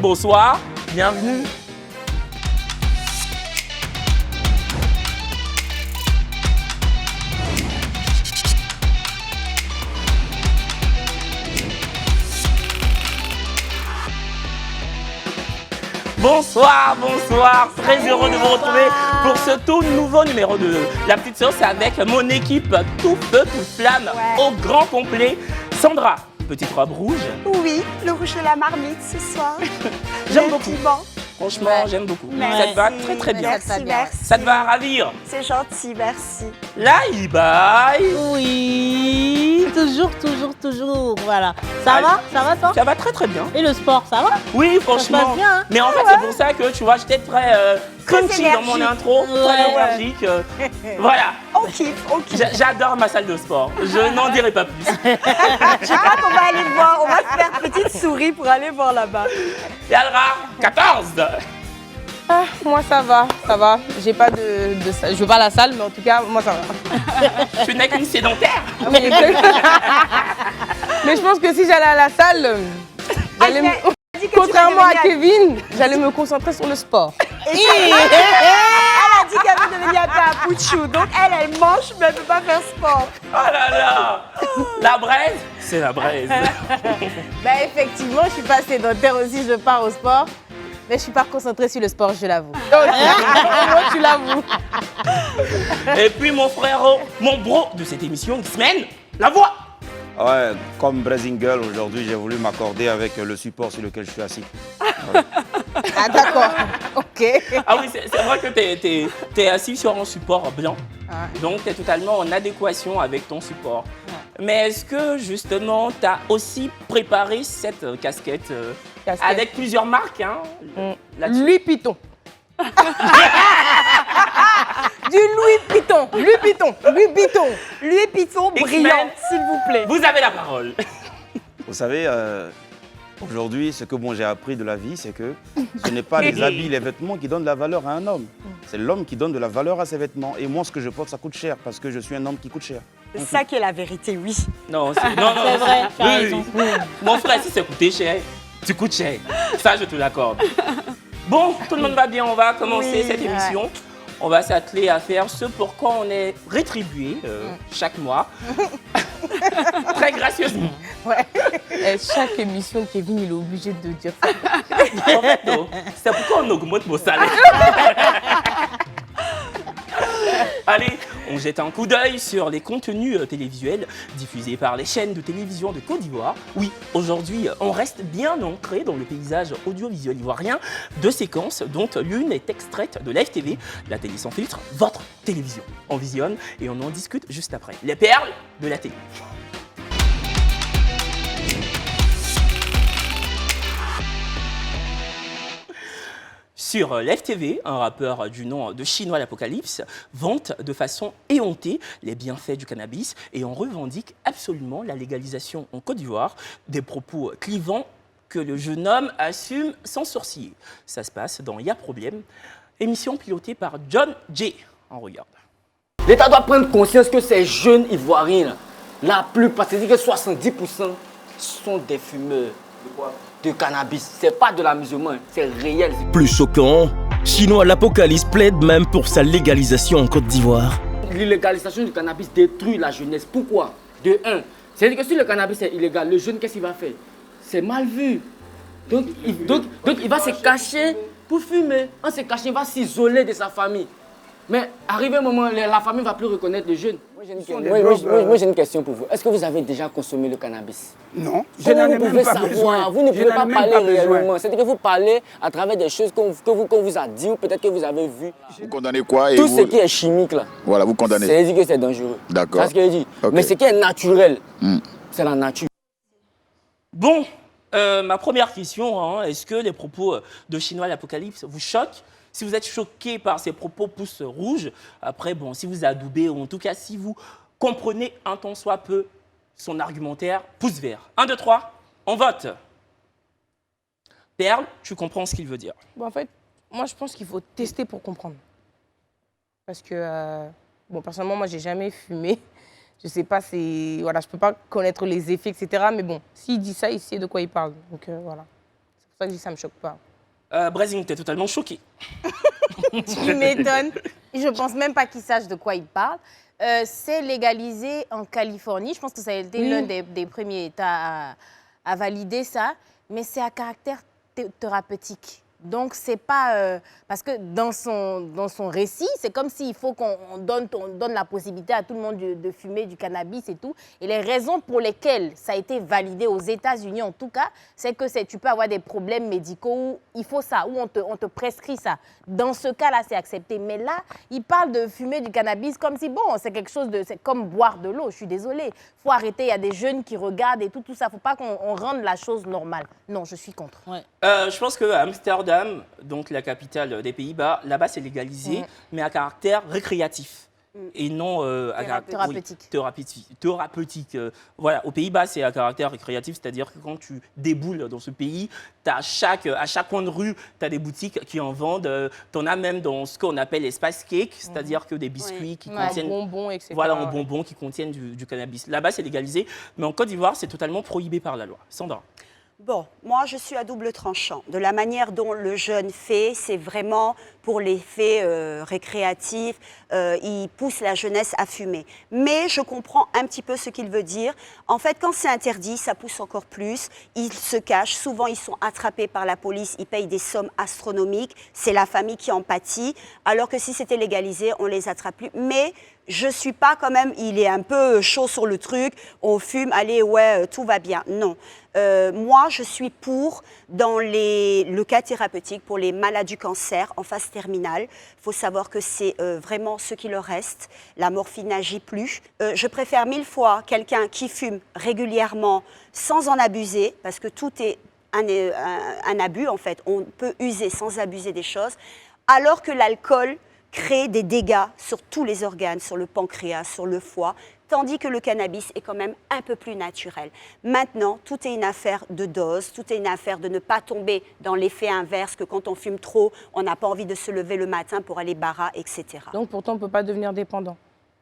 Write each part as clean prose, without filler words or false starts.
bonsoir, bienvenue. Bonsoir, bonsoir, très heureux de vous retrouver pour ce tout nouveau numéro de La Petite Sauce avec mon équipe tout feu, tout flamme, au grand complet. Sandra, petite robe rouge. Oui, le rouge de la marmite ce soir. J'aime beaucoup. Franchement, j'aime beaucoup. Merci. Ça te va très très bien. Merci. Ça te va ravir. C'est gentil, merci. Bye. Oui, toujours, voilà. Ça va toi? Ça va très très bien. Et le sport, ça va? Oui, Ça franchement. se passe bien, hein? Mais en fait, c'est pour ça que tu vois, j'étais très crunchy dans mon intro, très énergique. Voilà. On kiffe. J'adore ma salle de sport. Je n'en dirai pas plus. Je crois qu'on va aller voir, on va se faire petite souris pour aller voir là-bas. Et Alra, 14. Ah, moi ça va. J'ai pas de salle. Je veux pas la salle, mais en tout cas, moi ça va. Tu n'es qu'une sédentaire. Oui, mais je pense que si j'allais à la salle, contrairement à Kevin, j'allais me concentrer sur le sport. Elle a dit qu'elle veut devenir un peu à Pouchou, donc elle mange, mais elle peut pas faire sport. Oh là là. La braise, c'est la braise. Bah effectivement, je suis pas sédentaire aussi, je pars au sport. Mais je suis pas concentrée sur le sport, je l'avoue. Moi, tu l'avoues. Et puis mon frérot, mon bro de cette émission, X-Men, la voix. Ouais, comme Brazing Girl, aujourd'hui, j'ai voulu m'accorder avec le support sur lequel je suis assis. Voilà. Ah d'accord, ok. Ah oui, c'est vrai que t'es assis sur un support blanc. Donc, tu es totalement en adéquation avec ton support. Mais est-ce que, justement, tu as aussi préparé cette casquette avec plusieurs marques Louis Vuitton. Du Louis Vuitton. Louis Vuitton brillant, s'il vous plaît. Vous avez la parole. Vous savez, aujourd'hui, ce que j'ai appris de la vie, c'est que ce n'est pas les habits, les vêtements qui donnent de la valeur à un homme. C'est l'homme qui donne de la valeur à ses vêtements. Et moi, ce que je porte, ça coûte cher parce que je suis un homme qui coûte cher. C'est ça qui est la vérité, oui. Non, c'est vrai, tu as raison. Mon frère, si ça coûtait cher, tu coûtes cher. Ça, je te l'accorde. Bon, tout le monde va bien, on va commencer cette émission. On va s'atteler à faire ce pour quoi on est rétribué chaque mois. Très gracieusement. Ouais. Et chaque émission, Kevin, il est obligé de dire ça. En fait, c'est pourquoi on augmente mon salaire. Allez, on jette un coup d'œil sur les contenus télévisuels diffusés par les chaînes de télévision de Côte d'Ivoire. Oui, aujourd'hui, on reste bien ancré dans le paysage audiovisuel ivoirien. Deux séquences, dont l'une est extraite de Live TV, la télé sans filtre, votre télévision. On visionne et on en discute juste après. Les perles de la télé. Sur Live TV, un rappeur du nom de Chinois l'Apocalypse vante de façon éhontée les bienfaits du cannabis et en revendique absolument la légalisation en Côte d'Ivoire, des propos clivants que le jeune homme assume sans sourciller. Ça se passe dans Y'a Problème, émission pilotée par John J. On regarde. L'État doit prendre conscience que ces jeunes Ivoiriens, la plupart, c'est-à-dire que 70% sont des fumeurs. De quoi? De cannabis. C'est pas de l'amusement, c'est réel. Plus choquant, Chinois l'Apocalypse plaide même pour sa légalisation en Côte d'Ivoire. L'illégalisation du cannabis détruit la jeunesse. Pourquoi? De un, c'est-à-dire que si le cannabis est illégal, le jeune, qu'est-ce qu'il va faire? C'est mal vu. Donc il va se cacher pour fumer. En se cachant, il va s'isoler de sa famille. Mais arrivé un moment, la famille ne va plus reconnaître le jeune. Moi, j'ai une question pour vous. Est-ce que vous avez déjà consommé le cannabis? Non, je n'en ai même pas besoin. Vous ne pouvez pas parler réellement. C'est-à-dire que vous parlez à travers des choses qu'on vous a dit ou peut-être que vous avez vu. Vous condamnez quoi? Tout ce qui est chimique, là. Voilà, vous condamnez. C'est-à-dire que c'est dangereux. D'accord. C'est ce qu'il dit. Okay. Mais ce qui est naturel, c'est la nature. Bon, ma première question, est-ce que les propos de Chinois l'Apocalypse vous choquent? Si vous êtes choqué par ces propos pouce rouge, après, bon, si vous adoubez, ou en tout cas, si vous comprenez un tant soit peu son argumentaire, pouce vert. 1, 2, 3, on vote. Perle, tu comprends ce qu'il veut dire? Bon, en fait, moi, je pense qu'il faut tester pour comprendre. Parce que, bon, personnellement, moi, j'ai jamais fumé. Je sais pas, voilà, je peux pas connaître les effets, etc. Mais bon, s'il dit ça, il sait de quoi il parle. Donc, voilà. ça que je dis ça me choque pas. Brésil, t'es totalement choqué. Tu m'étonnes. Je ne pense même pas qu'il sache de quoi il parle. C'est légalisé en Californie. Je pense que ça a été l'un des premiers États à valider ça. Mais c'est à caractère thérapeutique. Donc, c'est pas... parce que dans son récit, c'est comme s'il faut qu'on donne la possibilité à tout le monde de fumer du cannabis et tout. Et les raisons pour lesquelles ça a été validé aux États-Unis, en tout cas, c'est que tu peux avoir des problèmes médicaux où il faut ça, où on te prescrit ça. Dans ce cas-là, c'est accepté. Mais là, il parle de fumer du cannabis comme si, bon, c'est quelque chose de... C'est comme boire de l'eau, je suis désolée. Il faut arrêter, il y a des jeunes qui regardent et tout ça. Il ne faut pas qu'on rende la chose normale. Non, je suis contre. Ouais. Je pense qu'à Amsterdam, donc la capitale des Pays-Bas, là-bas c'est legalisé, mais à caractère récréatif. Et non à caractère thérapeutique. Voilà, aux Pays-Bas, c'est à caractère récréatif, c'est-à-dire que quand tu déboules dans ce pays, à chaque coin de rue, tu as des boutiques qui en vendent. Tu en as même dans ce qu'on appelle les spice cakes, c'est-à-dire que des biscuits qui contiennent... bonbons, etc. Voilà, en bonbons qui contiennent du cannabis. Là-bas, c'est légalisé, mais en Côte d'Ivoire, c'est totalement prohibé par la loi. Sandra. Bon, moi, je suis à double tranchant. De la manière dont le jeune fait, c'est vraiment pour l'effet récréatif. Il pousse la jeunesse à fumer. Mais je comprends un petit peu ce qu'il veut dire. En fait, quand c'est interdit, ça pousse encore plus. Ils se cachent. Souvent, ils sont attrapés par la police. Ils payent des sommes astronomiques. C'est la famille qui en pâtit. Alors que si c'était légalisé, on les attrape plus. Mais je ne suis pas quand même, il est un peu chaud sur le truc, on fume, allez, ouais, tout va bien. Non. Moi, je suis pour, dans le cas thérapeutique, pour les malades du cancer en phase terminale. Il faut savoir que c'est vraiment ce qui leur reste. La morphine n'agit plus. Je préfère 1000 fois quelqu'un qui fume régulièrement sans en abuser, parce que tout est un abus, en fait. On peut user sans abuser des choses, alors que l'alcool crée des dégâts sur tous les organes, sur le pancréas, sur le foie, tandis que le cannabis est quand même un peu plus naturel. Maintenant, tout est une affaire de dose, tout est une affaire de ne pas tomber dans l'effet inverse, que quand on fume trop, on n'a pas envie de se lever le matin pour aller bara, etc. Donc pourtant, on ne peut pas devenir dépendant.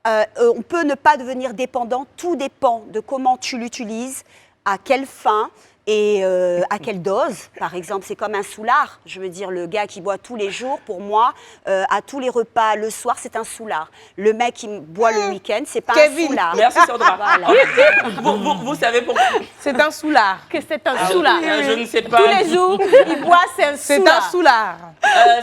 On peut ne pas devenir dépendant, tout dépend de comment tu l'utilises, à quelle fin, et à quelle dose. Par exemple, c'est comme un soulard. Je veux dire, le gars qui boit tous les jours, pour moi, à tous les repas, le soir, c'est un soulard. Le mec qui boit le week-end, c'est pas un soulard. Merci Sandra. Voilà. Vous savez pourquoi? C'est un soulard. Que c'est un soulard. Je ne sais pas. Tous les jours, il boit, c'est un C'est soulard. un soulard.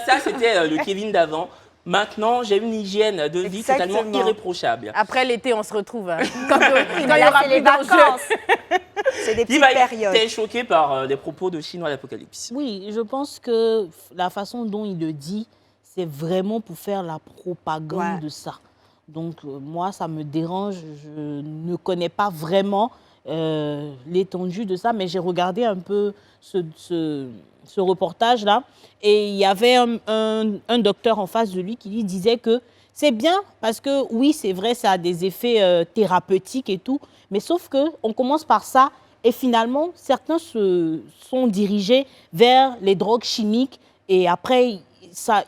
Ça, c'était le Kevin d'avant. Maintenant, j'ai une hygiène de vie Exactement. totalement irréprochable. Après l'été, on se retrouve. Hein. Quand il Mais y là, aura c'est plus les d'enjeux. vacances. C'est des petites périodes. T'es choqué par des propos de Chinois l'Apocalypse? Oui, je pense que la façon dont il le dit, c'est vraiment pour faire la propagande de ça. Donc, moi, ça me dérange. Je ne connais pas vraiment l'étendue de ça, mais j'ai regardé un peu ce reportage-là. Et il y avait un docteur en face de lui qui lui disait que c'est bien parce que, oui, c'est vrai, ça a des effets thérapeutiques et tout, mais sauf qu'on commence par ça et finalement, certains se sont dirigés vers les drogues chimiques et après,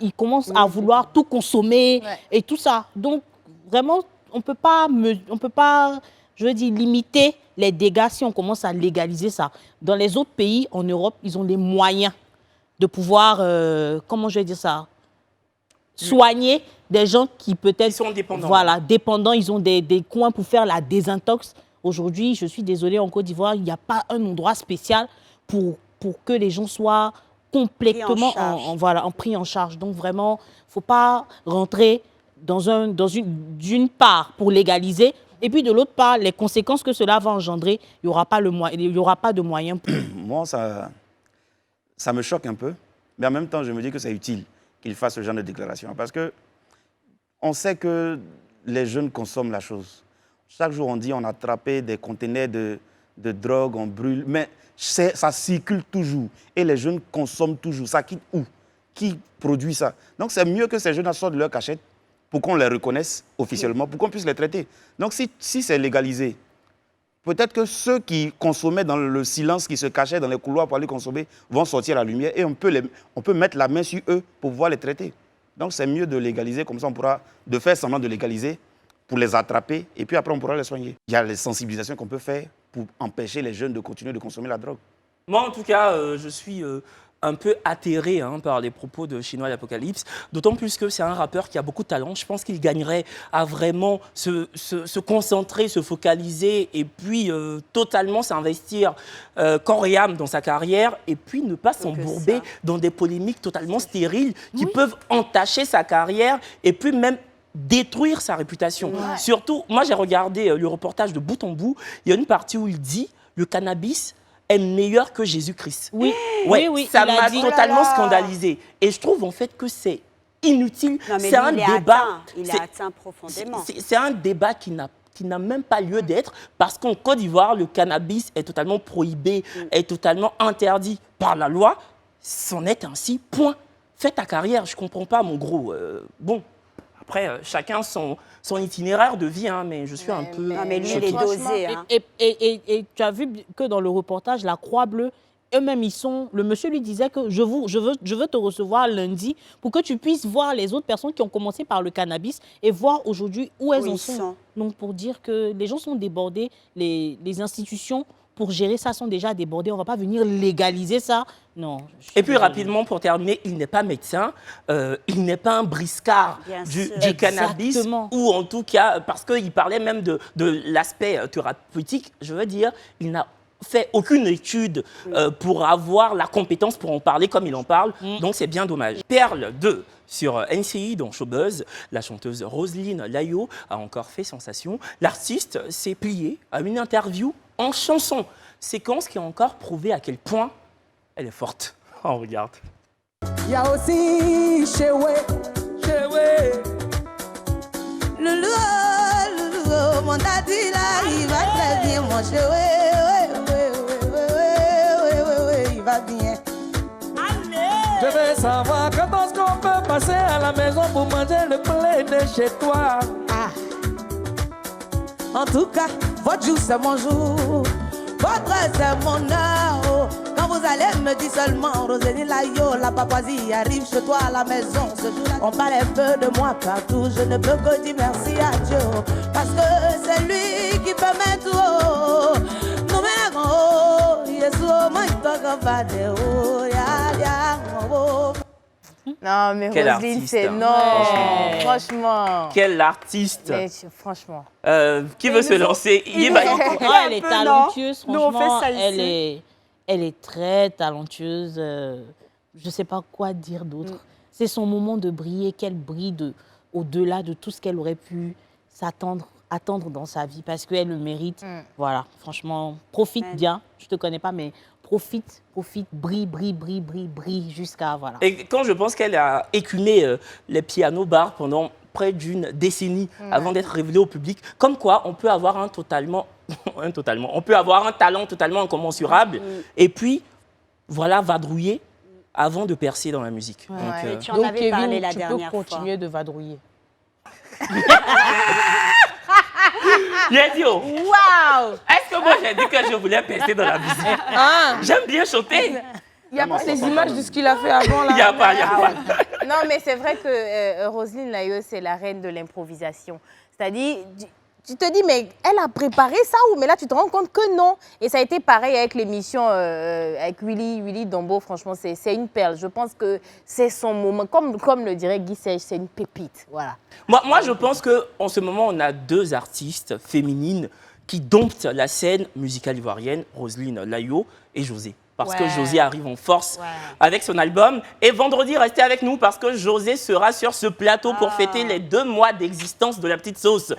ils commencent à vouloir tout consommer et tout ça. Donc, vraiment, on peut pas, je veux dire, limiter les dégâts si on commence à légaliser ça. Dans les autres pays, en Europe, ils ont les moyens de pouvoir, comment je vais dire ça, soigner des gens qui peut-être... Ils sont dépendants. Voilà, dépendants. Ils ont des coins pour faire la désintox. Aujourd'hui, je suis désolée, en Côte d'Ivoire, il n'y a pas un endroit spécial pour que les gens soient complètement pris en charge. Donc vraiment, il ne faut pas rentrer d'une part pour légaliser, et puis de l'autre part, les conséquences que cela va engendrer, il n'y aura pas de moyens pour... Moi, ça me choque un peu, mais en même temps, je me dis que c'est utile qu'il fasse ce genre de déclaration. Parce que on sait que les jeunes consomment la chose. Chaque jour, on dit on a attrapé des conteneurs de drogue, on brûle, mais ça circule toujours. Et les jeunes consomment toujours. Ça quitte où? Qui produit ça? Donc, c'est mieux que ces jeunes sortent de leur cachette pour qu'on les reconnaisse officiellement, pour qu'on puisse les traiter. Donc, si c'est légalisé, peut-être que ceux qui consommaient dans le silence, qui se cachaient dans les couloirs pour aller consommer, vont sortir à la lumière et on peut mettre la main sur eux pour pouvoir les traiter. Donc c'est mieux de légaliser, comme ça on pourra faire semblant de légaliser pour les attraper et puis après on pourra les soigner. Il y a les sensibilisations qu'on peut faire pour empêcher les jeunes de continuer de consommer la drogue. Moi, en tout cas, je suis un peu atterré par les propos de Chinois l'Apocalypse, d'autant plus que c'est un rappeur qui a beaucoup de talent. Je pense qu'il gagnerait à vraiment se concentrer, se focaliser et puis totalement s'investir corps et âme dans sa carrière et puis ne pas s'embourber dans des polémiques totalement stériles qui peuvent entacher sa carrière et puis même détruire sa réputation. Ouais. Surtout, moi j'ai regardé le reportage de bout en bout, il y a une partie où il dit le cannabis est meilleur que Jésus-Christ. Oui, ouais, oui, ça m'a totalement scandalisé. Et je trouve en fait que c'est inutile. C'est un débat. Il est atteint profondément. C'est un débat qui n'a même pas lieu d'être parce qu'en Côte d'Ivoire, le cannabis est totalement prohibé, est totalement interdit par la loi. C'en est ainsi, point. Fais ta carrière, je ne comprends pas, mon gros. Bon. Après, chacun son itinéraire de vie, mais je suis un peu... Non, mais lui, il est dosé. Et tu as vu que dans le reportage, la Croix-Bleue, eux-mêmes, le monsieur lui disait que je veux te recevoir lundi pour que tu puisses voir les autres personnes qui ont commencé par le cannabis et voir aujourd'hui où elles en sont. Donc, pour dire que les gens sont débordés, les institutions pour gérer ça sont déjà débordées. On ne va pas venir légaliser ça. Non. Et puis rapidement, pour terminer, il n'est pas médecin, il n'est pas un briscard du cannabis, ou en tout cas, parce qu'il parlait même de l'aspect thérapeutique, je veux dire, il n'a fait aucune étude pour avoir la compétence pour en parler comme il en parle, donc c'est bien dommage. Perle 2 sur NCI dans Showbuzz, la chanteuse Roselyne Layo a encore fait sensation. L'artiste s'est pliée à une interview en chanson, séquence qui a encore prouvé à quel point elle est forte. On regarde. Il y a aussi Chewe. Loulou, mon daddy là, il va très bien, mon Chewe. Il va bien. Je veux savoir quand est-ce qu'on peut passer à la maison pour manger le poulet de chez toi. En tout cas, votre jour c'est mon jour, votre c'est mon heure. Quand vous allez me dire seulement, Roselyne Layo, la papouasie arrive chez toi à la maison. Ce jour-là, on parle un peu de moi partout. Je ne peux que dire merci à Dieu, parce que c'est lui qui peut mettre haut. Nous mettons haut, Yesu, moi, il toque pas de haut, Non, mais quel Roselyne, artiste, c'est non, franchement. Quel artiste. Mais, franchement. Qui veut se lancer? Elle est talentueuse, franchement. Elle est très talentueuse. Je ne sais pas quoi dire d'autre. C'est son moment de briller, qu'elle brille au-delà de tout ce qu'elle aurait pu attendre dans sa vie, parce qu'elle le mérite. Voilà, franchement, profite bien. Je ne te connais pas, mais profite, brille jusqu'à... Voilà. Et quand je pense qu'elle a écumé les pianos-bars pendant près d'une décennie avant d'être révélée au public, comme quoi on peut avoir on peut avoir un talent totalement incommensurable et puis, voilà, vadrouiller avant de percer dans la musique. Ouais. Donc, tu en avais parlé la dernière fois. Tu peux continuer de vadrouiller. Yadio, Waouh! est-ce que moi j'ai dit que je voulais percer dans la musique? J'aime bien chanter. Il n'y a pas les images de ce qu'il a fait avant là. Il n'y a pas. Non, mais c'est vrai que Roselyne Layo, c'est la reine de l'improvisation. C'est-à-dire, tu te dis, mais elle a préparé ça ou? Mais là, tu te rends compte que non. Et ça a été pareil avec l'émission avec Willy Dombo. Franchement, c'est une perle. Je pense que c'est son moment. Comme le dirait Guy Serge, c'est une pépite. Voilà. Moi, je pense qu'en ce moment, on a deux artistes féminines qui domptent la scène musicale ivoirienne, Roselyne Layo et José. Parce que José arrive en force avec son album. Et vendredi, restez avec nous parce que José sera sur ce plateau pour fêter les 2 mois d'existence de La Petite Sauce.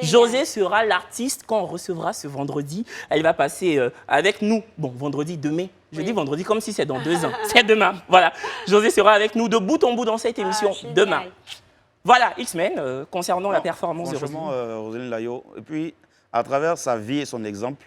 José sera l'artiste qu'on recevra ce vendredi. Elle va passer avec nous, bon, vendredi 2 mai. Je dis vendredi comme si c'est dans 2 ans. C'est demain. Voilà. José sera avec nous de bout en bout dans cette émission demain. Voilà, X-Men, concernant la performance de Roselyne. Roselyne Layo. Et puis, à travers sa vie et son exemple,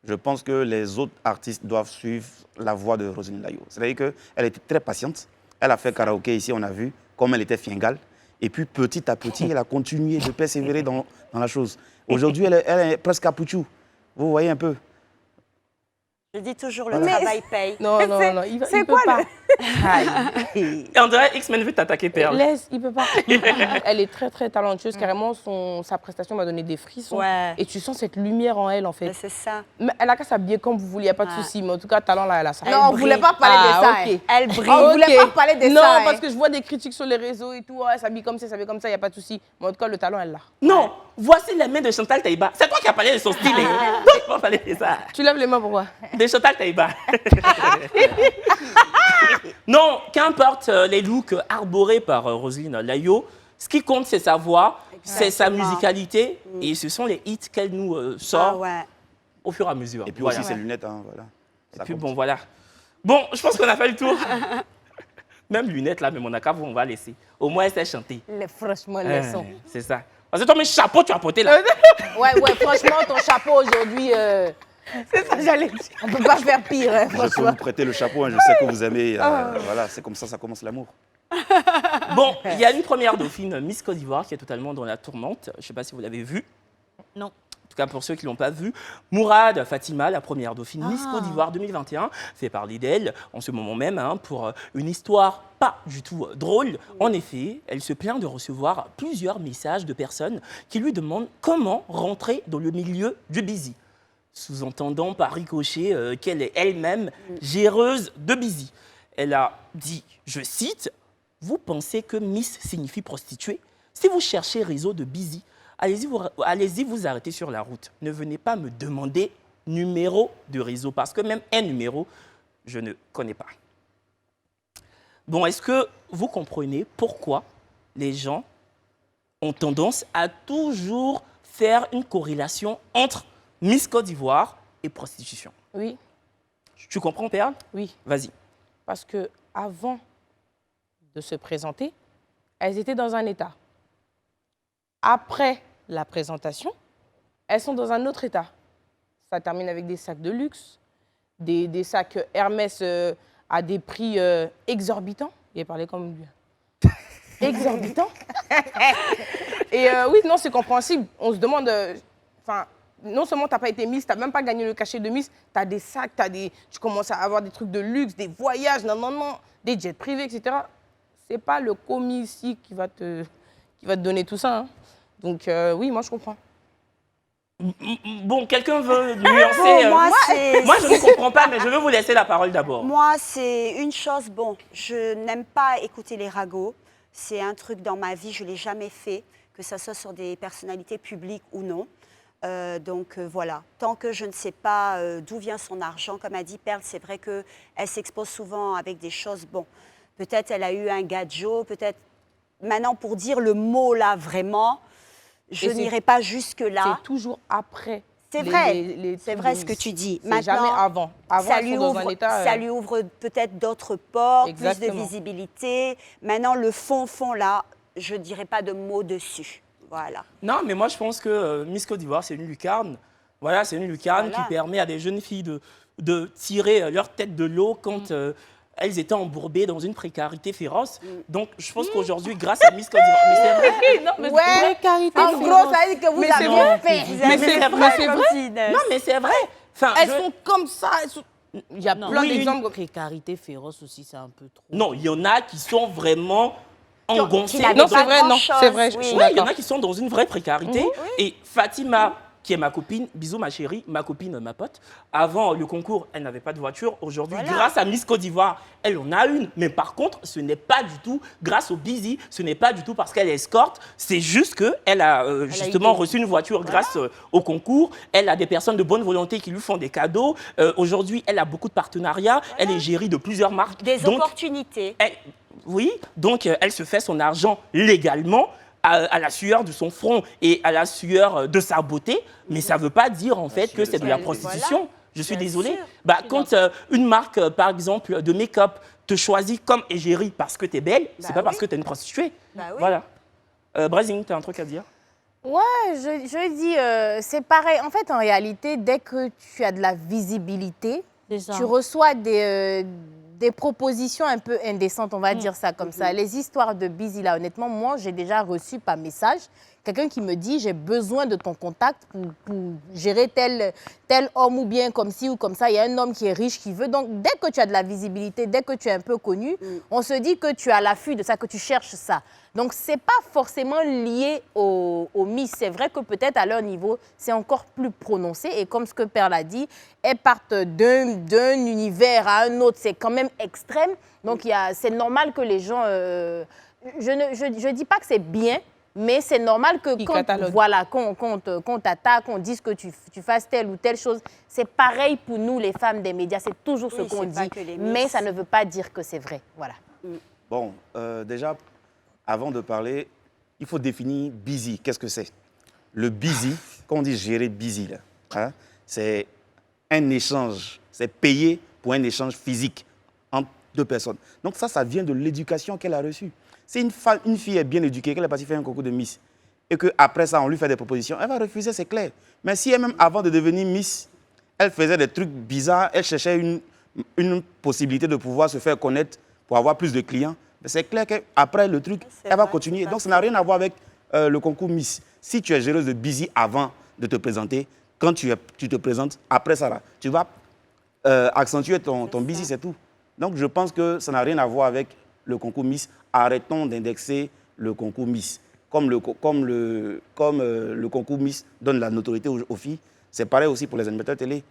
je pense que les autres artistes doivent suivre la voie de Roselyne Layo. C'est-à-dire qu'elle était très patiente. Elle a fait karaoké ici, on a vu, comme elle était fingale. Et puis, petit à petit, elle a continué de persévérer dans la chose. Aujourd'hui, elle est presque à Pouchou. Vous voyez un peu. Je dis toujours, le travail paye. Non, il peut pas. Et on dirait X-Men veut t'attaquer, Perle. Laisse, il peut pas. Elle est très très talentueuse. Carrément, sa prestation m'a donné des frissons. Ouais. Et tu sens cette lumière en elle, en fait. C'est ça. Mais elle a qu'à s'habiller comme vous voulez, il n'y a pas de souci. Mais en tout cas, talent, là, elle a ça. Non, on ne voulait pas parler de ça. Ok. Elle brille. On ne voulait pas parler de Non, ça. parce que je vois des critiques sur les réseaux et tout. Elle s'habille comme ça, il n'y a pas de souci. Mais en tout cas, le talent, elle l'a. Non, voici les mains de Chantal Taïba. C'est toi qui as parlé de son style. Hein. Donc, on va parler de ça. Tu lèves les mains pourquoi? De Chantal Taïba. Non, qu'importe les looks arborés par Roselyne Layo, ce qui compte, c'est sa voix, c'est sa musicalité et ce sont les hits qu'elle nous sort au fur et à mesure. Et puis aussi ses lunettes, hein, voilà. Et puis bon, voilà. Bon, je pense qu'on a fait le tour. Même lunettes, là, mais mon acab, on va laisser. Au moins, elle sait chanter. Franchement, laissons. C'est ça. Parce que toi, mes chapeaux, tu as porté là. Ouais, franchement, ton chapeau aujourd'hui... C'est ça, j'allais dire. On ne peut pas faire pire, hein, Je peux franchement. vous prêter le chapeau, hein, je sais que vous aimez. Voilà, c'est comme ça commence l'amour. Bon, il y a une première dauphine, Miss Côte d'Ivoire, qui est totalement dans la tourmente. Je ne sais pas si vous l'avez vue. Non. En tout cas, pour ceux qui ne l'ont pas vue, Mourad Fatima, la première dauphine Miss Côte d'Ivoire 2021, fait parler d'elle en ce moment même pour une histoire pas du tout drôle. En effet, elle se plaint de recevoir plusieurs messages de personnes qui lui demandent comment rentrer dans le milieu du busy. Sous-entendant par ricochet qu'elle est elle-même géreuse de busy. Elle a dit, je cite, « Vous pensez que Miss signifie prostituée? Si vous cherchez réseau de busy, allez-y vous arrêter sur la route. Ne venez pas me demander numéro de réseau, parce que même un numéro, je ne connais pas. » Bon, est-ce que vous comprenez pourquoi les gens ont tendance à toujours faire une corrélation entre Miss Côte d'Ivoire et prostitution? Oui. Tu comprends, Perle? Oui. Vas-y. Parce que avant de se présenter, elles étaient dans un état. Après la présentation, elles sont dans un autre état. Ça termine avec des sacs de luxe, des sacs Hermès à des prix exorbitants. Il a parlé comme lui. Exorbitants. Et oui, non, c'est compréhensible. On se demande... non seulement tu n'as pas été Miss, tu n'as même pas gagné le cachet de Miss, tu as des sacs, tu commences à avoir des trucs de luxe, des voyages, non, des jets privés, etc. Ce n'est pas le commis ici qui va te donner tout ça. Hein. Donc oui, moi je comprends. Bon, quelqu'un veut nuancer moi, je ne comprends pas, mais je veux vous laisser la parole d'abord. Moi, c'est une chose, je n'aime pas écouter les ragots. C'est un truc dans ma vie, je ne l'ai jamais fait, que ce soit sur des personnalités publiques ou non. Donc voilà, tant que je ne sais pas d'où vient son argent, comme a dit Perle, c'est vrai qu'elle s'expose souvent avec des choses, peut-être elle a eu un gadget, peut-être, maintenant pour dire le mot là vraiment, je n'irai pas jusque-là. C'est toujours après. C'est vrai, c'est vrai ce que tu dis. C'est jamais avant. Avant, ça lui ouvre peut-être d'autres portes, exactement. Plus de visibilité. Maintenant, le fond là, je ne dirais pas de mots dessus. Voilà. Non, mais moi, je pense que Miss Côte d'Ivoire, c'est une lucarne. Voilà, c'est une lucarne qui permet à des jeunes filles de tirer leur tête de l'eau quand elles étaient embourbées dans une précarité féroce. Donc, je pense qu'aujourd'hui, grâce à Miss Côte d'Ivoire... Mais c'est vrai. Non, mais précarité en gros, ça veut dire que vous avez fait. Mais c'est vrai. Non, mais c'est vrai. Elles sont comme ça. Il y a plein d'exemples. De précarité féroce aussi, c'est un peu trop. Non, il y en a qui sont vraiment... engoncés. Non, c'est vrai, non, c'est vrai. Oui, il y en a qui sont dans une vraie précarité. Et Fatima, qui est ma copine, bisous ma chérie, ma copine, ma pote, avant le concours, elle n'avait pas de voiture. Aujourd'hui, grâce à Miss Côte d'Ivoire, elle en a une. Mais par contre, ce n'est pas du tout grâce au busy, ce n'est pas du tout parce qu'elle est escorte. C'est juste qu'elle a justement reçu une voiture grâce au concours. Elle a des personnes de bonne volonté qui lui font des cadeaux. Aujourd'hui, elle a beaucoup de partenariats. Elle est gérée de plusieurs marques. Des opportunités. Oui, donc elle se fait son argent légalement à la sueur de son front et à la sueur de sa beauté, mais ça ne veut pas dire en fait que c'est de la prostitution. Voilà. Je suis désolée. Quand une marque, par exemple, de make-up te choisit comme égérie parce que tu es belle, c'est pas parce que tu es une prostituée. Voilà. Brazing, tu as un truc à dire? Ouais, je dis, c'est pareil. En fait, en réalité, dès que tu as de la visibilité, tu reçois des propositions un peu indécentes, on va dire ça comme ça. Les histoires de busy, là, honnêtement, moi, j'ai déjà reçu par message quelqu'un qui me dit j'ai besoin de ton contact pour gérer tel homme ou bien comme ci ou comme ça. Il y a un homme qui est riche qui veut. Donc, dès que tu as de la visibilité, dès que tu es un peu connu, on se dit que tu as l'affût de ça, que tu cherches ça. Donc, ce n'est pas forcément lié aux Miss. C'est vrai que peut-être à leur niveau, c'est encore plus prononcé. Et comme ce que Père l'a dit, elles partent d'un univers à un autre. C'est quand même extrême. Donc, c'est normal que les gens... je ne dis pas que c'est bien, mais c'est normal que qu'on t'attaque, qu'on dise que tu fasses telle ou telle chose. C'est pareil pour nous, les femmes des médias. C'est toujours ce qu'on dit. Mais ça ne veut pas dire que c'est vrai. Voilà. Bon, déjà, avant de parler, il faut définir busy. Qu'est-ce que c'est? Le busy, quand on dit gérer busy, là, hein, c'est un échange. C'est payer pour un échange physique entre deux personnes. Donc ça vient de l'éducation qu'elle a reçue. Si une fille est bien éduquée, qu'elle est partie faire un concours de Miss, et qu'après ça, on lui fait des propositions, elle va refuser, c'est clair. Mais si elle-même, avant de devenir Miss, elle faisait des trucs bizarres, elle cherchait une possibilité de pouvoir se faire connaître pour avoir plus de clients, c'est clair qu'après le truc, elle va continuer. Donc ça n'a rien à voir avec le concours Miss. Si tu es géreuse de busy avant de te présenter, quand tu te présentes, après ça, là, tu vas accentuer ton busy, c'est tout. Donc je pense que ça n'a rien à voir avec le concours Miss. Arrêtons d'indexer le concours Miss. Comme le concours Miss donne la notoriété aux filles, c'est pareil aussi pour les animateurs télé.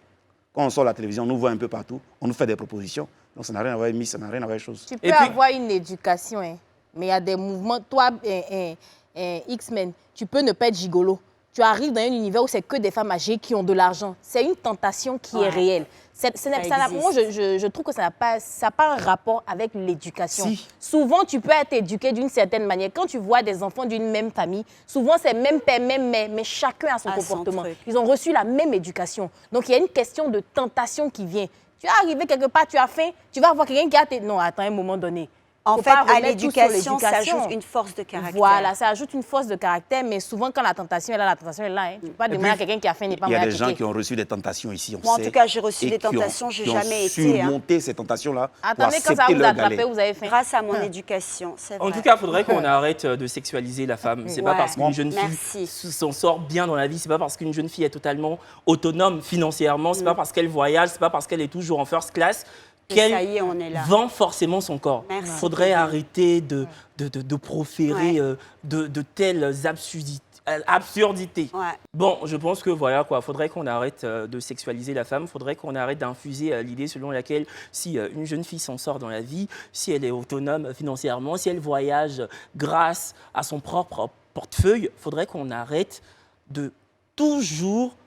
Quand on sort la télévision, on nous voit un peu partout, on nous fait des propositions. Donc ça n'a rien à voir avec Miss, ça n'a rien à voir avec chose. Tu peux avoir une éducation, hein, mais il y a des mouvements. Toi, X-Men, tu peux ne pas être gigolo. Tu arrives dans un univers où c'est que des femmes âgées qui ont de l'argent. C'est une tentation qui est réelle. Moi, je trouve que ça n'a pas un rapport avec l'éducation. Si. Souvent, tu peux être éduqué d'une certaine manière. Quand tu vois des enfants d'une même famille, souvent, c'est même père, même mère, mais chacun a son comportement. Ils ont reçu la même éducation. Donc, il y a une question de tentation qui vient. Tu es arrivé quelque part, tu as faim, tu vas avoir quelqu'un qui a... Non, attends, à un moment donné. En fait, à l'éducation, ça ajoute une force de caractère. Voilà, ça ajoute une force de caractère, mais souvent, quand la tentation est là, hein. Tu ne peux pas demander à quelqu'un qui a faim n'est pas Il y a des gens qui ont reçu des tentations ici, on Moi, sait. En tout cas, j'ai reçu des tentations, je n'ai jamais été. Surmonter ces tentations-là. Attendez, quand ça vous attrape, vous avez faim. Grâce à mon éducation, c'est vrai. En tout cas, il faudrait qu'on arrête de sexualiser la femme. C'est pas parce qu'une jeune fille s'en sort bien dans la vie, c'est pas parce qu'une jeune fille est totalement autonome financièrement, c'est pas parce qu'elle voyage, c'est pas parce qu'elle est toujours en first class qu'elle vend forcément son corps. Il faudrait arrêter de proférer de telles absurdités. Bon, je pense que voilà quoi, faudrait qu'on arrête de sexualiser la femme, faudrait qu'on arrête d'infuser l'idée selon laquelle si une jeune fille s'en sort dans la vie, si elle est autonome financièrement, si elle voyage grâce à son propre portefeuille, faudrait qu'on arrête de toujours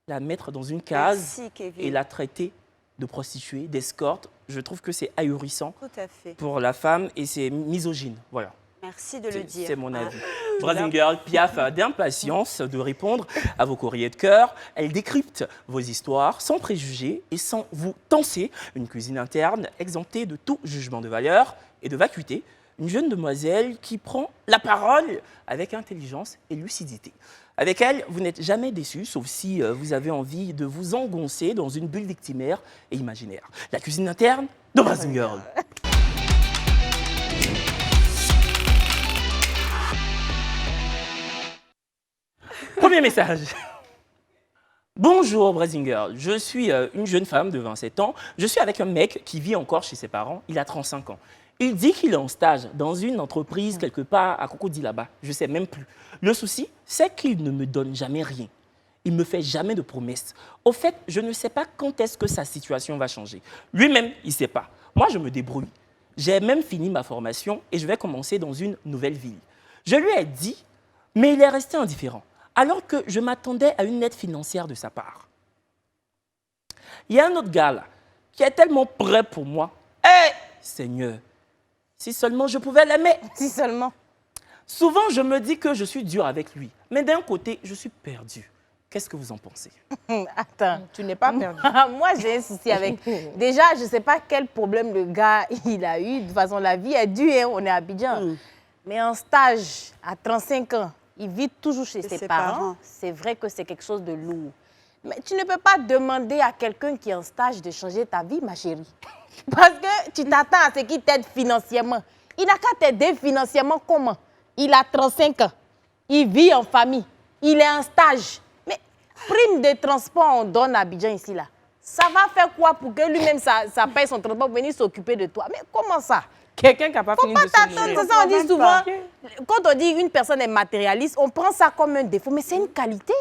la mettre dans une case et la traiter de prostituée, d'escorte. Je trouve que c'est ahurissant pour la femme et c'est misogyne. Voilà. Merci de le dire. C'est mon avis. Brazing Girl Piaf a d'impatience de répondre à vos courriers de cœur. Elle décrypte vos histoires sans préjugés et sans vous tenser. Une cuisine interne exemptée de tout jugement de valeur et de vacuité. Une jeune demoiselle qui prend la parole avec intelligence et lucidité. Avec elle, vous n'êtes jamais déçu, sauf si vous avez envie de vous engoncer dans une bulle victimaire et imaginaire. La cuisine interne de Brazing Girl. Premier message. Bonjour Brazing Girl, je suis une jeune femme de 27 ans. Je suis avec un mec qui vit encore chez ses parents. Il a 35 ans. Il dit qu'il est en stage dans une entreprise quelque part à Cocody là-bas. Je ne sais même plus. Le souci, c'est qu'il ne me donne jamais rien. Il ne me fait jamais de promesses. Au fait, je ne sais pas quand est-ce que sa situation va changer. Lui-même, il ne sait pas. Moi, je me débrouille. J'ai même fini ma formation et je vais commencer dans une nouvelle ville. Je lui ai dit, mais il est resté indifférent, alors que je m'attendais à une aide financière de sa part. Il y a un autre gars là, qui est tellement prêt pour moi. Hé, Seigneur, si seulement je pouvais l'aimer. Si seulement. Souvent, je me dis que je suis dur avec lui. Mais d'un côté, je suis perdu. Qu'est-ce que vous en pensez? Attends. Tu n'es pas perdu. Moi, j'ai un souci avec... Déjà, je ne sais pas quel problème le gars il a eu. De toute façon, la vie est dure, hein, on est à Abidjan. Mais en stage, à 35 ans, il vit toujours chez ses parents. C'est vrai que c'est quelque chose de lourd. Mais tu ne peux pas demander à quelqu'un qui est en stage de changer ta vie, ma chérie. Parce que tu t'attends à ce qu'il t'aide financièrement. Il n'a qu'à t'aider financièrement comment? Il a 35 ans. il vit en famille, il est en stage. Mais prime de transport, on donne à Abidjan ici, là. Ça va faire quoi pour que lui-même, ça paye son transport pour venir s'occuper de toi? Mais comment ça? Quelqu'un qui n'a pas fini de se C'est ça, on dit souvent, quand on dit une personne est matérialiste, on prend ça comme un défaut, mais c'est une qualité.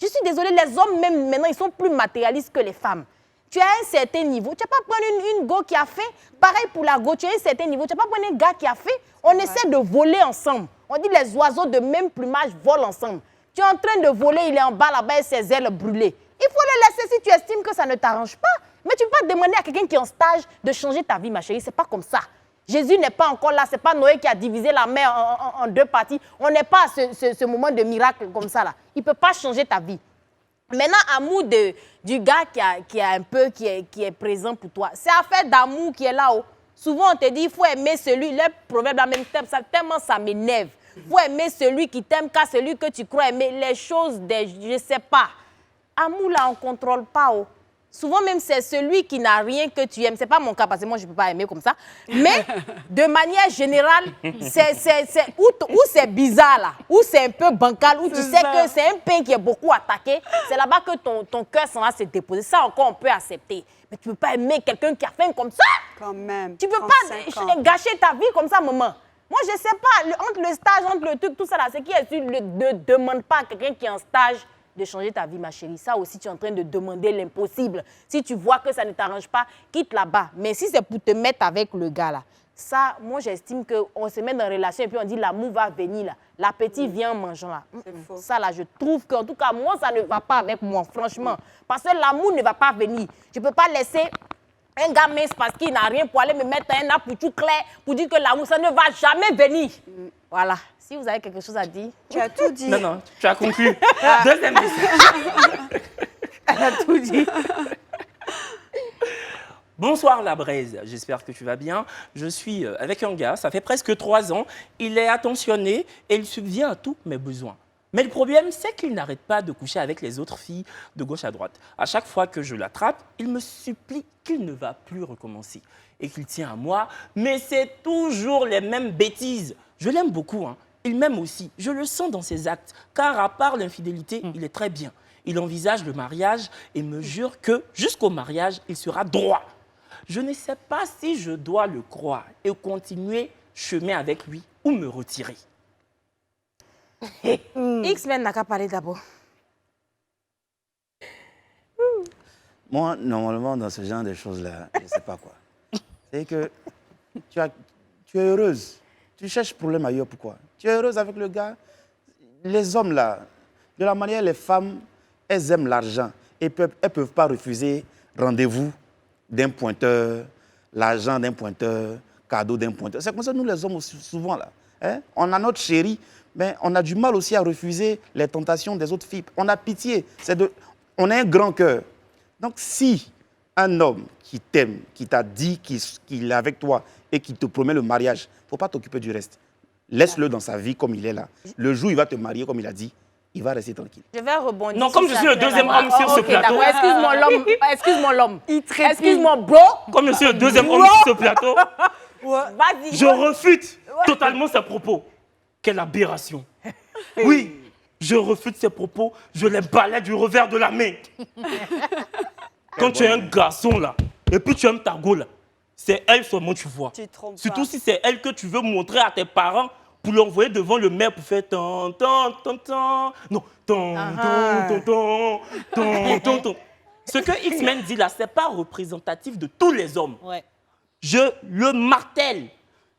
Je suis désolée, les hommes, même maintenant, ils sont plus matérialistes que les femmes. Tu as un certain niveau, tu ne vas pas prendre une go qui a fait. Pareil pour la go, tu as un certain niveau, tu ne vas pas prendre un gars qui a fait. On essaie de voler ensemble. On dit les oiseaux de même plumage volent ensemble. Tu es en train de voler, il est en bas là-bas et ses ailes brûlées. Il faut le laisser si tu estimes que ça ne t'arrange pas. Mais tu ne peux pas demander à quelqu'un qui est en stage de changer ta vie, ma chérie. Ce n'est pas comme ça. Jésus n'est pas encore là. Ce n'est pas Noé qui a divisé la mer en deux parties. On n'est pas à ce moment de miracle comme ça, là. Il ne peut pas changer ta vie. Maintenant, amour du gars qui est présent pour toi. C'est affaire d'amour qui est là-haut. Souvent, on te dit, il faut aimer celui, le proverbe dans le même thème, tellement ça m'énerve. Il faut aimer celui qui t'aime, car celui que tu crois aimer. Les choses, je ne sais pas. Amour, là, on ne contrôle pas. Oh. Souvent, même, c'est celui qui n'a rien que tu aimes. Ce n'est pas mon cas, parce que moi, je ne peux pas aimer comme ça. Mais, de manière générale, où c'est bizarre, là, où c'est un peu bancal, où tu sais que c'est un pain qui est beaucoup attaqué, c'est là-bas que ton cœur s'en va se déposer. Ça, encore, on peut accepter. Mais tu ne peux pas aimer quelqu'un qui a faim comme ça. Quand même. Tu ne peux pas gâcher ta vie comme ça, maman. Moi, je ne sais pas, entre le stage, entre le truc, tout ça, là, c'est qui est sûr, ne demande pas à quelqu'un qui est en stage de changer ta vie, ma chérie. Ça aussi, tu es en train de demander l'impossible. Si tu vois que ça ne t'arrange pas, quitte là-bas. Mais si c'est pour te mettre avec le gars, là, ça, moi, j'estime qu'on se met dans une relation et puis on dit l'amour va venir, là. L'appétit vient en mangeant, là. Ça, là, je trouve qu'en tout cas, moi, ça ne va pas avec moi, franchement. Parce que l'amour ne va pas venir. Je ne peux pas laisser un gars mince parce qu'il n'a rien pour aller me mettre un apoutou clair pour dire que l'amour, ça ne va jamais venir. Voilà. Si vous avez quelque chose à dire. Tu as tout dit. Non, tu as conclu. Deuxième message. Elle a tout dit. Bonsoir la Braise, j'espère que tu vas bien. Je suis avec un gars, ça fait presque 3 ans. Il est attentionné et il subvient à tous mes besoins. Mais le problème, c'est qu'il n'arrête pas de coucher avec les autres filles de gauche à droite. À chaque fois que je l'attrape, il me supplie qu'il ne va plus recommencer et qu'il tient à moi. Mais c'est toujours les mêmes bêtises. Je l'aime beaucoup, hein. Il m'aime aussi. Je le sens dans ses actes. Car à part l'infidélité, il est très bien. Il envisage le mariage et me jure que jusqu'au mariage, il sera droit. Je ne sais pas si je dois le croire et continuer chemin avec lui ou me retirer. X-Men n'a qu'à parler d'abord. Moi, normalement, dans ce genre de choses-là, je ne sais pas quoi. C'est que tu es heureuse. Tu cherches problème ailleurs, pourquoi? Tu es heureuse avec le gars. Les hommes, là, de la manière les femmes, elles aiment l'argent. Elles ne peuvent pas refuser rendez-vous d'un pointeur, l'argent d'un pointeur, cadeau d'un pointeur. C'est comme ça, nous, les hommes, aussi, souvent, là. Hein? On a notre chérie, mais on a du mal aussi à refuser les tentations des autres filles. On a pitié. On a un grand cœur. Donc, si un homme qui t'aime, qui t'a dit qu'il est avec toi et qui te promet le mariage, il ne faut pas t'occuper du reste. Laisse-le dans sa vie comme il est là. Le jour où il va te marier, comme il a dit, il va rester tranquille. Je vais rebondir. Non, comme je suis le deuxième homme sur ce plateau. Excuse-moi l'homme. Excuse-moi l'homme. Excuse-moi bro. Comme je suis le deuxième homme sur ce plateau, Vas-y. je refute totalement ses propos. Quelle aberration. Oui, je refute ses propos. Je les balaie du revers de la main. Quand tu es un garçon là, et puis tu aimes ta go là, c'est elle seulement tu vois. Tu te trompes Surtout pas. si c'est elle que tu veux montrer à tes parents pour l'envoyer devant le maire pour faire tant, tant, tant, tant. Non, tant, tant, tant, tant, tant, tant. Ce que X-Men dit là, c'est pas représentatif de tous les hommes. Ouais. Je le martèle.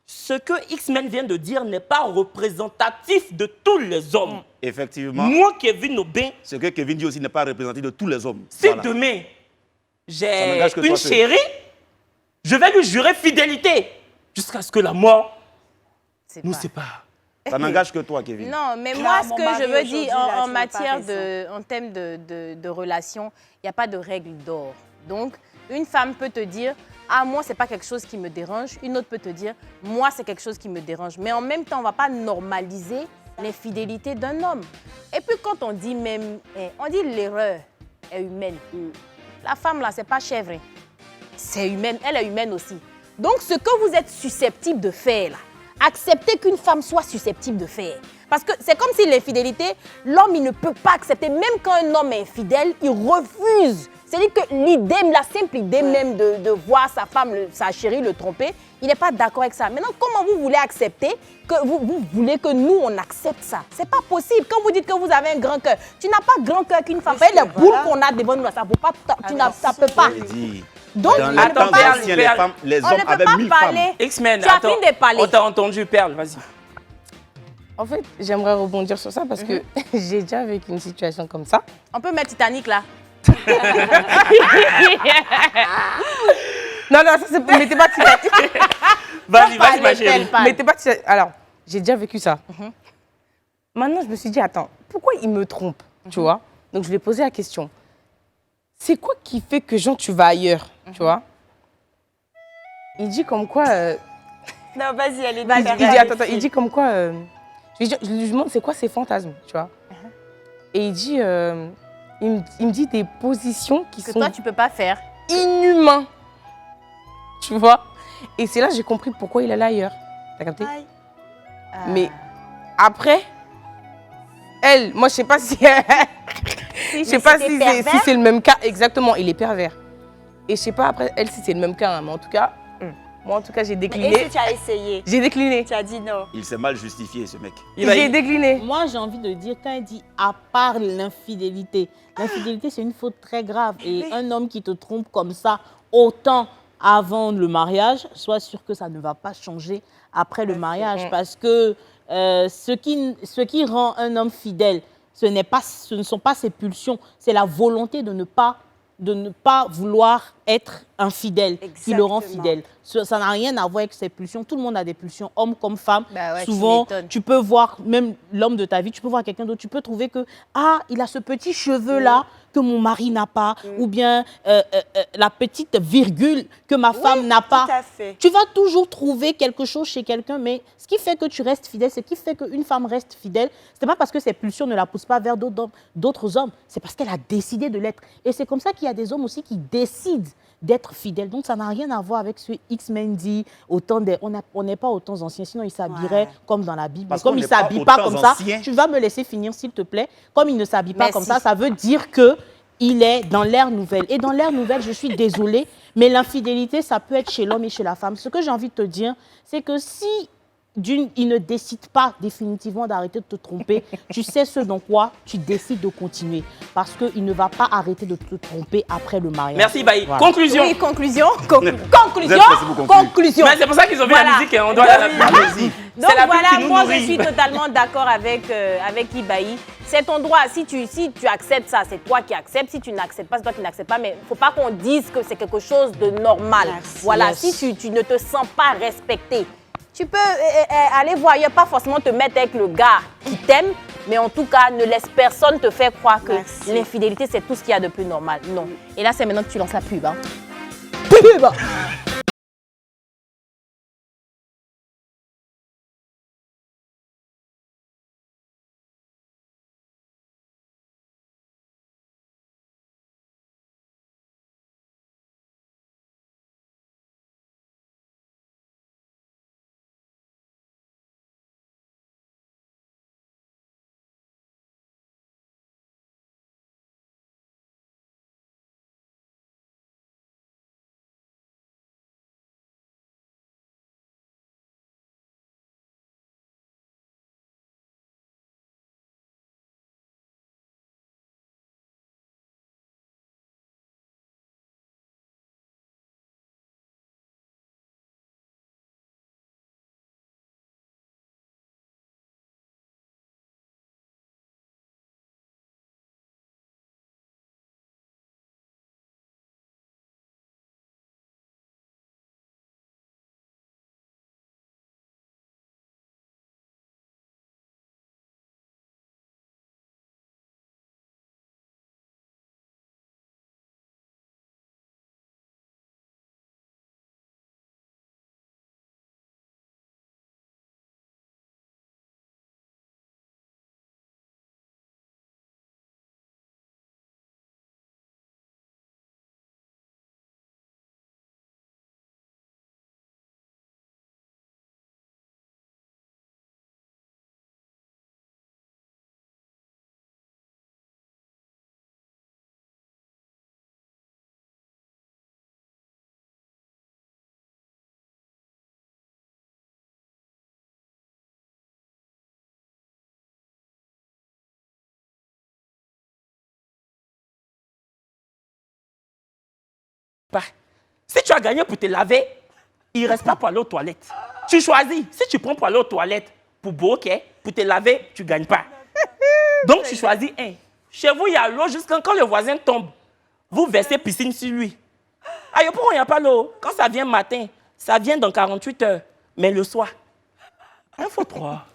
Ce que X-Men vient de dire n'est pas représentatif de tous les hommes. Effectivement. Moi, Kevin Aubin, Ce que Kevin dit aussi n'est pas représentatif de tous les hommes. si Voilà. demain Ça j'ai n'engage que une toi seul. chérie, je vais lui jurer fidélité jusqu'à ce que la mort nous sépare. Ça n'engage que toi, Kevin. Non, mais Là, moi, ce mon que mari je veux aujourd'hui, dire là, en tu n'as pas matière raison. en thème de relation, il n'y a pas de règle d'or. Donc, une femme peut te dire, ah, moi, c'est pas quelque chose qui me dérange. Une autre peut te dire, moi, c'est quelque chose qui me dérange. Mais en même temps, on ne va pas normaliser l'infidélité d'un homme. Et puis, quand on dit même, on dit l'erreur est humaine. La femme, là, c'est pas chèvre. C'est humaine, elle est humaine aussi. Donc, ce que vous êtes susceptible de faire, là, acceptez qu'une femme soit susceptible de faire. Parce que c'est comme si l'infidélité, l'homme, il ne peut pas accepter. Même quand un homme est infidèle, il refuse. C'est-à-dire que l'idée, la simple idée même de voir sa femme, sa chérie le tromper, il n'est pas d'accord avec ça. Maintenant, comment vous voulez accepter que vous voulez que nous, on accepte ça? C'est pas possible. Quand vous dites que vous avez un grand cœur, tu n'as pas grand cœur qu'une femme. Vous voyez les boules qu'on a devant nous, ça ne peut pas. Donc, dans le temps ancien, les hommes avaient 1000 femmes. X-Men, tu as fini de parler. On t'a entendu, Perle, vas-y. En fait, j'aimerais rebondir sur ça parce que j'ai déjà vécu une situation comme ça. On peut mettre Titanic là. Non, ça c'est pour... Mettez pas Titanic. Vas-y, ma chérie. Mettez pas Titanic. Alors, j'ai déjà vécu ça. Maintenant, je me suis dit, attends, pourquoi il me trompe, tu vois? Donc, je lui ai posé la question. C'est quoi qui fait que, genre, tu vas ailleurs, tu vois? Il dit comme quoi... Non, vas-y, allez. Il dit comme quoi... Je lui demande c'est quoi ses fantasmes, tu vois? Et il dit... il me dit des positions qui sont... Que toi, tu peux pas faire. Inhumains. Tu vois? Et c'est là que j'ai compris pourquoi il allait ailleurs. T'as capté? Mais après, elle, moi, je sais pas si... je sais pas si c'est le même cas. Exactement, il est pervers. Et je sais pas après, elle, si c'est le même cas. Hein, mais en tout cas, moi, en tout cas, j'ai décliné. Est-ce que tu as essayé? J'ai décliné. Tu as dit non. Il s'est mal justifié, ce mec. J'ai décliné. Moi, j'ai envie de dire, quand elle dit à part l'infidélité, l'infidélité, c'est une faute très grave. Et un homme qui te trompe comme ça, autant avant le mariage, sois sûr que ça ne va pas changer après le mariage. Parce que ce qui rend un homme fidèle, ce ne sont pas ses pulsions, c'est la volonté de ne pas vouloir être infidèle qui le rend fidèle. Ça n'a rien à voir avec ses pulsions. Tout le monde a des pulsions, homme comme femme. Bah ouais, souvent, tu peux voir, même l'homme de ta vie, tu peux voir quelqu'un d'autre, tu peux trouver que, il a ce petit cheveu-là que mon mari n'a pas, ou bien la petite virgule que ma femme n'a pas. Tout à fait. Tu vas toujours trouver quelque chose chez quelqu'un, mais ce qui fait que tu restes fidèle, ce qui fait qu'une femme reste fidèle, ce n'est pas parce que ses pulsions ne la poussent pas vers d'autres hommes, c'est parce qu'elle a décidé de l'être. Et c'est comme ça qu'il y a des hommes aussi qui décident d'être fidèles. Donc, ça n'a rien à voir avec ce X-Men dit, on n'est pas aux temps anciens, sinon ils s'habilleraient comme dans la Bible. Parce comme qu'on ils n'est ne pas s'habillent aux pas temps comme ça, anciens. tu vas me laisser finir, s'il te plaît. Comme ils ne s'habillent pas comme Merci. ça veut dire qu'il est dans l'ère nouvelle. Et dans l'ère nouvelle, je suis désolée, mais l'infidélité, ça peut être chez l'homme et chez la femme. Ce que j'ai envie de te dire, c'est que si il ne décide pas définitivement d'arrêter de te tromper, tu sais ce dans quoi tu décides de continuer. Parce qu'il ne va pas arrêter de te tromper après le mariage. Merci, Baï. Voilà. Conclusion. Oui, conclusion. Mais c'est pour ça qu'ils ont mis la musique, hein, on doit la musique. Donc C'est la pub voilà, qui nous moi nourrit. je suis totalement d'accord avec Ibaï. C'est ton droit. Si tu acceptes ça, c'est toi qui acceptes. Si tu n'acceptes pas, c'est toi qui n'acceptes pas. Mais il ne faut pas qu'on dise que c'est quelque chose de normal. Merci. Voilà, Yes. si tu ne te sens pas respecté, tu peux aller voir ailleurs, pas forcément te mettre avec le gars qui t'aime, mais en tout cas, ne laisse personne te faire croire que Merci. l'infidélité, c'est tout ce qu'il y a de plus normal. Non. Et là, c'est maintenant que tu lances la pub. Hein. Pub. pas. Si tu as gagné pour te laver, il ne reste pas pour aller aux toilettes. Tu choisis. Si tu prends pour aller aux toilettes, pour boire, ok, pour te laver, tu ne gagnes pas. Donc, tu choisis un. Chez vous, il y a l'eau jusqu'à quand le voisin tombe. Vous versez piscine sur lui. Ah, pourquoi il n'y a pas l'eau? Quand ça vient matin, ça vient dans 48 heures. Mais le soir, info 3.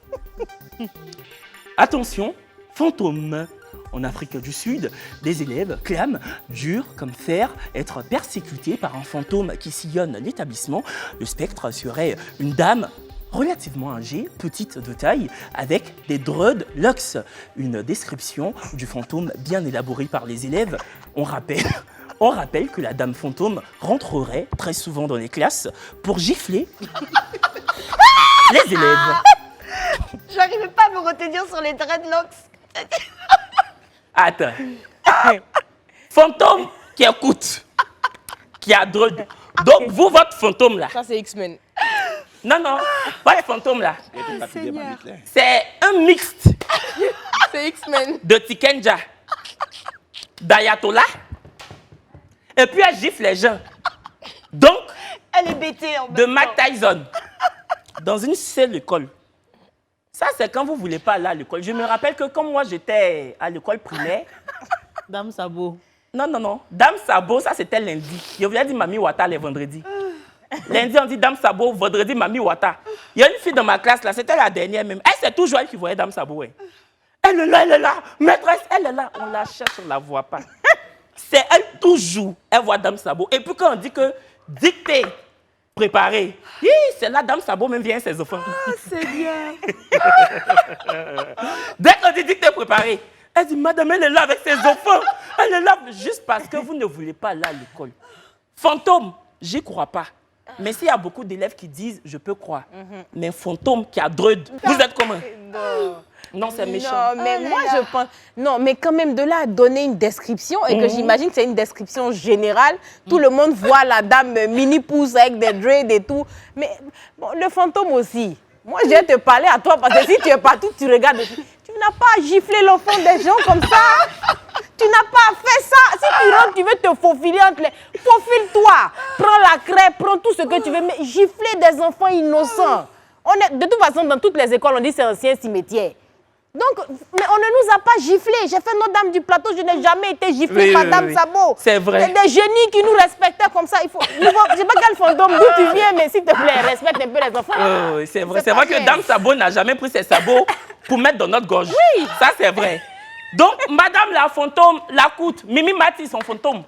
Attention, fantôme. En Afrique du Sud, des élèves clament, dur comme fer, être persécutés par un fantôme qui sillonne l'établissement. Le spectre serait une dame relativement âgée, petite de taille, avec des dreadlocks. Une description du fantôme bien élaborée par les élèves. On rappelle que la dame fantôme rentrerait très souvent dans les classes pour gifler les élèves. J'arrivais pas à me retenir sur les dreadlocks. Attends. Fantôme qui écoute, qui a dread. Donc, vous, votre fantôme là. Ça, c'est X-Men. Non, pas le fantôme là. C'est un mixte. C'est X-Men. De Tikenja, d'Ayatollah. Et puis, elle gifle les gens. Donc, elle est bêtée en même de temps. Mike Tyson. Dans une seule école. Ça, c'est quand vous ne voulez pas aller à l'école. Je me rappelle que quand moi, j'étais à l'école primaire... Dame Sabo. Non. Dame Sabo, ça, c'était lundi. Je voulais dire Mami Wata les vendredis. Lundi, on dit Dame Sabo, vendredi, Mami Wata. Il y a une fille dans ma classe, là, c'était la dernière même. Elle, c'est toujours elle qui voyait Dame Sabo. Ouais. Elle est là. Maîtresse, elle est là. On la cherche, on ne la voit pas. C'est elle toujours. Elle voit Dame Sabo. Et puis quand on dit que dictée, préparée, c'est là Dame Sabo même vient ses enfants. Ah, c'est bien. Dès qu'on dit dictée préparée, elle dit, madame, elle est là avec ses enfants. Elle est là juste parce que vous ne voulez pas aller à l'école. Fantôme, j'y crois pas. Mais s'il y a beaucoup d'élèves qui disent, je peux croire. Mais fantôme qui a dread, vous êtes comment? Non, c'est méchant. Non, mais moi, je pense... Non, mais quand même, de là à donner une description, et que j'imagine que c'est une description générale, tout le monde voit la dame mini-pouce avec des dreads et tout. Mais bon, le fantôme aussi. Moi, je vais te parler à toi, parce que si tu es partout, tu regardes... Tu n'as pas giflé l'enfant des gens comme ça. Tu n'as pas fait ça. Si tu rentres, tu veux te faufiler entre les... Faufile-toi. Prends la crêpe, prends tout ce que tu veux, mais gifler des enfants innocents. De toute façon, dans toutes les écoles, on dit que c'est un ancien cimetière. Donc, mais on ne nous a pas giflés. J'ai fait Notre-Dame du Plateau, je n'ai jamais été giflée par Dame Sabo. C'est vrai. Il y a des génies qui nous respectaient comme ça. Je ne sais pas quel fantôme, d'où tu viens, mais s'il te plaît, respecte un peu les enfants. Oui, c'est vrai. C'est vrai que Dame Sabo n'a jamais pris ses sabots pour mettre dans notre gorge. Oui. Ça, c'est vrai. Donc, madame la fantôme, la coûte, Mimi Mati, son fantôme.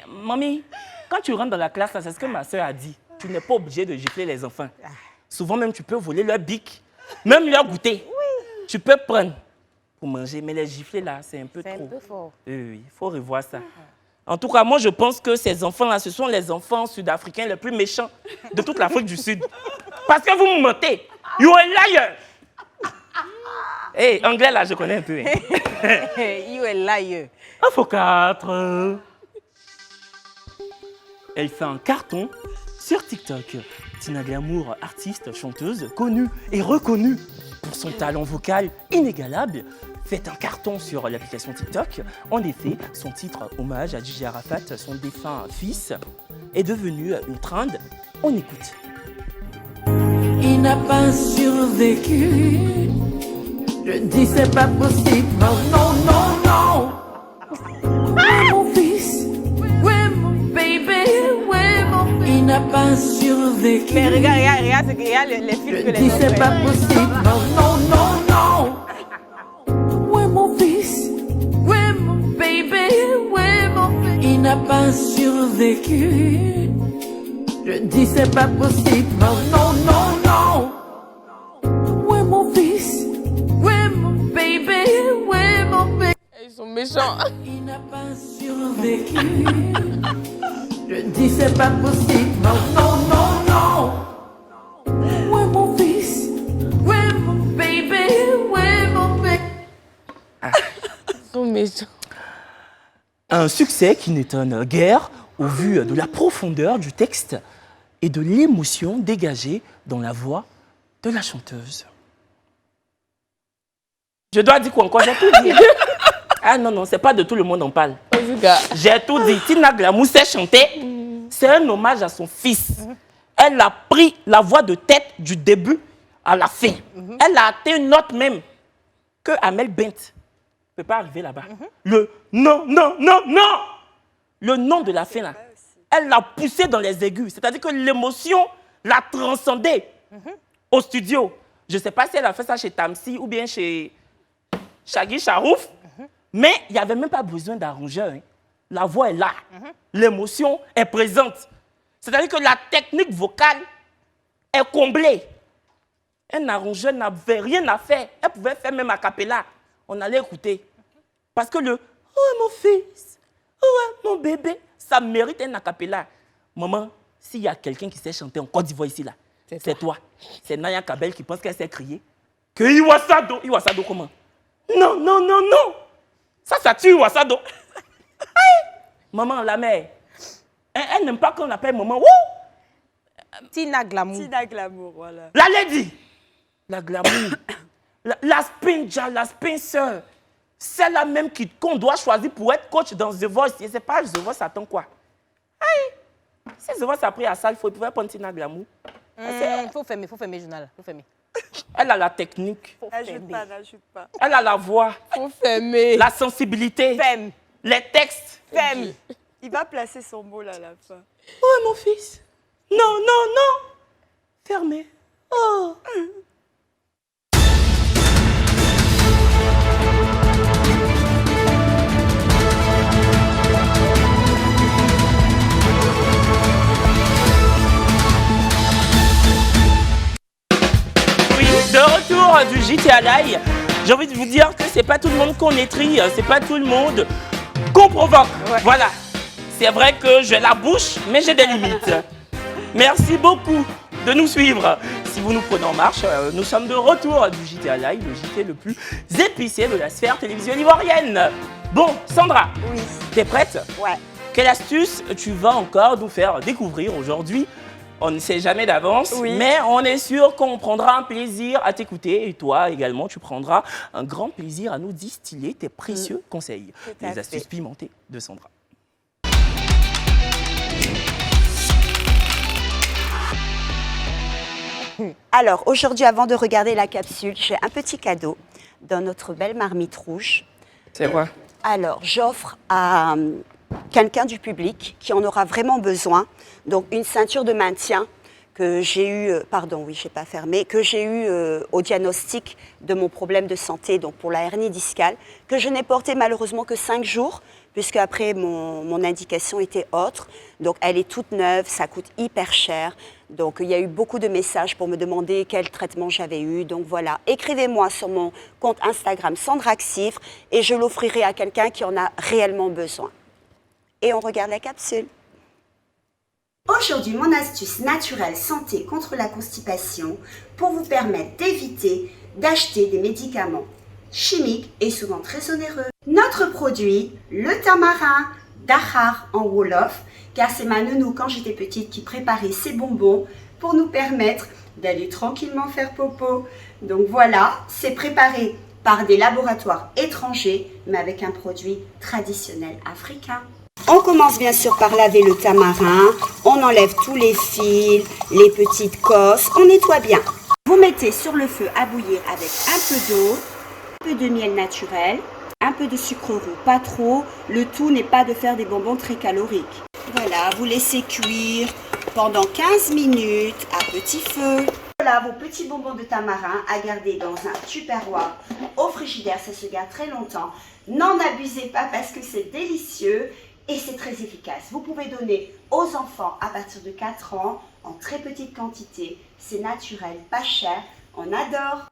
Mamie, quand tu rentres dans la classe, c'est ce que ma soeur a dit. Tu n'es pas obligé de gifler les enfants. Souvent même, tu peux voler leur bic, même leur goûter. Oui. Tu peux prendre pour manger, mais les gifler là, c'est un peu trop. C'est un peu fort. Oui, il faut revoir ça. En tout cas, moi, je pense que ces enfants-là, ce sont les enfants sud-africains les plus méchants de toute l'Afrique du Sud. Parce que vous me mentez. You are liar. Hey, anglais là, je connais un peu. Hein. You are liar. Info 4. Elle fait un carton sur TikTok. Tina Glamour, artiste, chanteuse, connue et reconnue pour son talent vocal inégalable, fait un carton sur l'application TikTok. En effet, son titre hommage à Gigi Arafat, son défunt fils, est devenu une trend. On écoute. Il n'a pas survécu. Je dis c'est pas possible. Non, non, non. Ouais, mon fils. Ouais, mon baby. Ouais, mon fils. Il n'a pas survécu. Mais regarde, les films que les dis c'est pas possible. Non, non, non. Ouais, mon fils. Ouais, mon baby. Ouais, mon fils. Il n'a pas survécu. Je dis c'est pas possible. Non, non, non. Ouais, mon fils. Ouais, mon baby. Ouais, mon fils. Ils sont méchants. Il n'a pas survécu. Je dis c'est pas possible. Non, non, non. Ouais, mon fils. Ouais, mon baby. Ouais, mon fils. Ils sont méchants. Un succès qui n'étonne guère au vu de la profondeur du texte et de l'émotion dégagée dans la voix de la chanteuse. Je dois dire quoi encore? J'ai tout dit. Ah non, c'est pas de tout le monde on parle. cas. J'ai tout dit. Tina Glamour sait chanter. C'est un hommage à son fils. Elle a pris la voix de tête du début à la fin. Elle a atteint une note même que Amel Bent ne peut pas arriver là-bas. Le non, non, non, non. Le nom de la fin, là. Elle l'a poussé dans les aigus. C'est-à-dire que l'émotion l'a transcendé au studio. Je ne sais pas si elle a fait ça chez Tamsi ou bien chez Shaggy Charouf, mais il n'y avait même pas besoin d'arrangeur. Hein. La voix est là. L'émotion est présente. C'est-à-dire que la technique vocale est comblée. Un arrangeur n'avait rien à faire. Elle pouvait faire même a cappella. On allait écouter. Parce que le « Où est mon fils? Où est mon bébé ?» ça mérite un a cappella. Maman, s'il y a quelqu'un qui sait chanter en Côte d'Ivoire ici, là, c'est toi. C'est Naya Kabel qui pense qu'elle sait crier. Que Iwasado. Iwasado comment? Non, non, non, non. Ça tue Iwasado. Maman, la mère, elle n'aime pas qu'on l'appelle maman. Tina Glamour. Tina Glamour, voilà. La lady. La glamour. la spinja, la spincer. C'est la même qu'on doit choisir pour être coach dans The Voice. Et c'est pas The Voice, ça attend quoi? Aïe. Si The Voice a pris à ça, il faut pouvoir prendre Tina Glamour. Faut fermer, journal. Faut fermer. Elle a la technique. N'ajoute pas. Elle a la voix. Faut fermer. La sensibilité. Femme. Les textes. Femme. Il va placer son mot là à la fin. Où est mon fils? Non, non, non. Fermé. Oh. De retour du JT à l'ail, j'ai envie de vous dire que c'est pas tout le monde qu'on étrie, c'est pas tout le monde qu'on provoque. Ouais. Voilà, c'est vrai que j'ai la bouche, mais j'ai des limites. Merci beaucoup de nous suivre. Si vous nous prenez en marche, nous sommes de retour du JT à l'ail, le JT le plus épicé de la sphère télévisuelle ivoirienne. Bon, Sandra, oui. T'es prête? Ouais. Quelle astuce tu vas encore nous faire découvrir aujourd'hui? On ne sait jamais d'avance, mais on est sûr qu'on prendra un plaisir à t'écouter. Et toi également, tu prendras un grand plaisir à nous distiller tes précieux conseils. Les astuces pimentées de Sandra. Alors, aujourd'hui, avant de regarder la capsule, j'ai un petit cadeau dans notre belle marmite rouge. C'est quoi? Alors, j'offre à quelqu'un du public qui en aura vraiment besoin. Donc, une ceinture de maintien que j'ai eu, que j'ai eu au diagnostic de mon problème de santé, donc pour la hernie discale, que je n'ai portée malheureusement que 5 jours, puisque après mon indication était autre. Donc, elle est toute neuve, ça coûte hyper cher. Donc, il y a eu beaucoup de messages pour me demander quel traitement j'avais eu. Donc, voilà, écrivez-moi sur mon compte Instagram Sandraxifre et je l'offrirai à quelqu'un qui en a réellement besoin. Et on regarde la capsule. Aujourd'hui, mon astuce naturelle santé contre la constipation pour vous permettre d'éviter d'acheter des médicaments chimiques et souvent très onéreux. Notre produit, le tamarin d'Ahar en Wolof, car c'est ma nounou quand j'étais petite qui préparait ces bonbons pour nous permettre d'aller tranquillement faire popo. Donc voilà, c'est préparé par des laboratoires étrangers, mais avec un produit traditionnel africain. On commence bien sûr par laver le tamarin, on enlève tous les fils, les petites cosses, on nettoie bien. Vous mettez sur le feu à bouillir avec un peu d'eau, un peu de miel naturel, un peu de sucre roux, pas trop. Le tout n'est pas de faire des bonbons très caloriques. Voilà, vous laissez cuire pendant 15 minutes à petit feu. Voilà vos petits bonbons de tamarin à garder dans un tupperware au frigidaire, ça se garde très longtemps. N'en abusez pas parce que c'est délicieux. Et c'est très efficace. Vous pouvez donner aux enfants à partir de 4 ans en très petite quantité. C'est naturel, pas cher. On adore.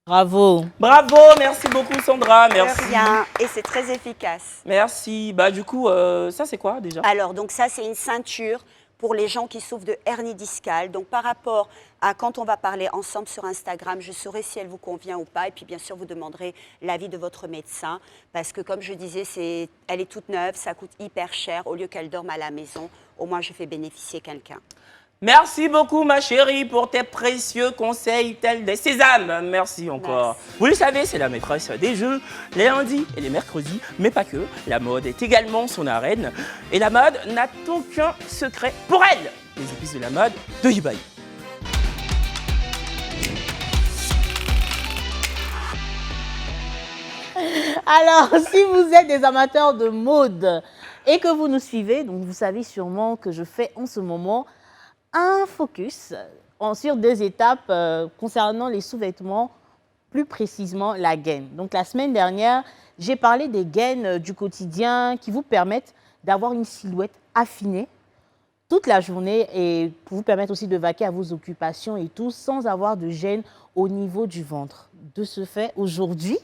Bravo. Bravo, merci beaucoup Sandra. Merci. De rien. Et c'est très efficace. Merci. Bah du coup, ça c'est quoi déjà? Alors, donc ça c'est une ceinture pour les gens qui souffrent de hernie discale. Donc par rapport à quand on va parler ensemble sur Instagram, je saurai si elle vous convient ou pas. Et puis bien sûr, vous demanderez l'avis de votre médecin. Parce que comme je disais, elle est toute neuve, ça coûte hyper cher. Au lieu qu'elle dorme à la maison, au moins je fais bénéficier quelqu'un. Merci beaucoup, ma chérie, pour tes précieux conseils tels des sésames. Merci encore. Merci. Vous le savez, c'est la maîtresse des jeux, les lundis et les mercredis, mais pas que. La mode est également son arène. Et la mode n'a aucun secret pour elle. Les épices de la mode de Yubaï. Alors, si vous êtes des amateurs de mode et que vous nous suivez, donc vous savez sûrement que je fais en ce moment un focus sur 2 étapes concernant les sous-vêtements, plus précisément la gaine. Donc la semaine dernière, j'ai parlé des gaines du quotidien qui vous permettent d'avoir une silhouette affinée toute la journée et pour vous permettre aussi de vaquer à vos occupations et tout sans avoir de gêne au niveau du ventre. De ce fait, aujourd'hui,